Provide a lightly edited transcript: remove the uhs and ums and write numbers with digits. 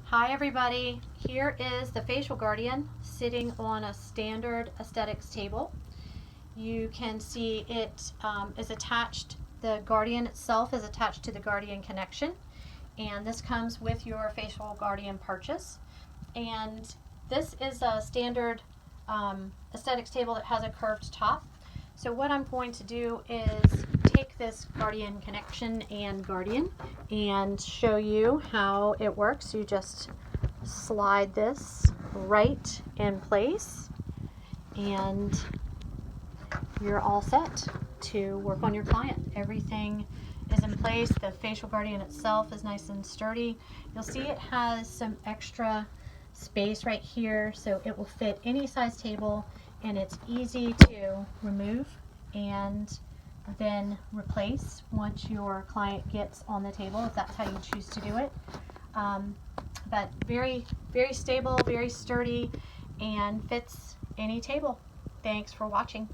Hi everybody, here is the Facial Guardian sitting on a standard aesthetics table. You can see it is attached, the Guardian itself is attached to the Guardian Connection, and this comes with your Facial Guardian purchase. And this is a standard aesthetics table that has a curved top. So what I'm going to do is take this Guardian Connection and Guardian and show you how it works. You just slide this right in place and you're all set to work on your client. Everything is in place. The Facial Guardian itself is nice and sturdy. You'll see it has some extra space right here, so it will fit any size table, and it's easy to remove and then replace once your client gets on the table, if that's how you choose to do it. But very, very stable, very sturdy, and fits any table. Thanks for watching.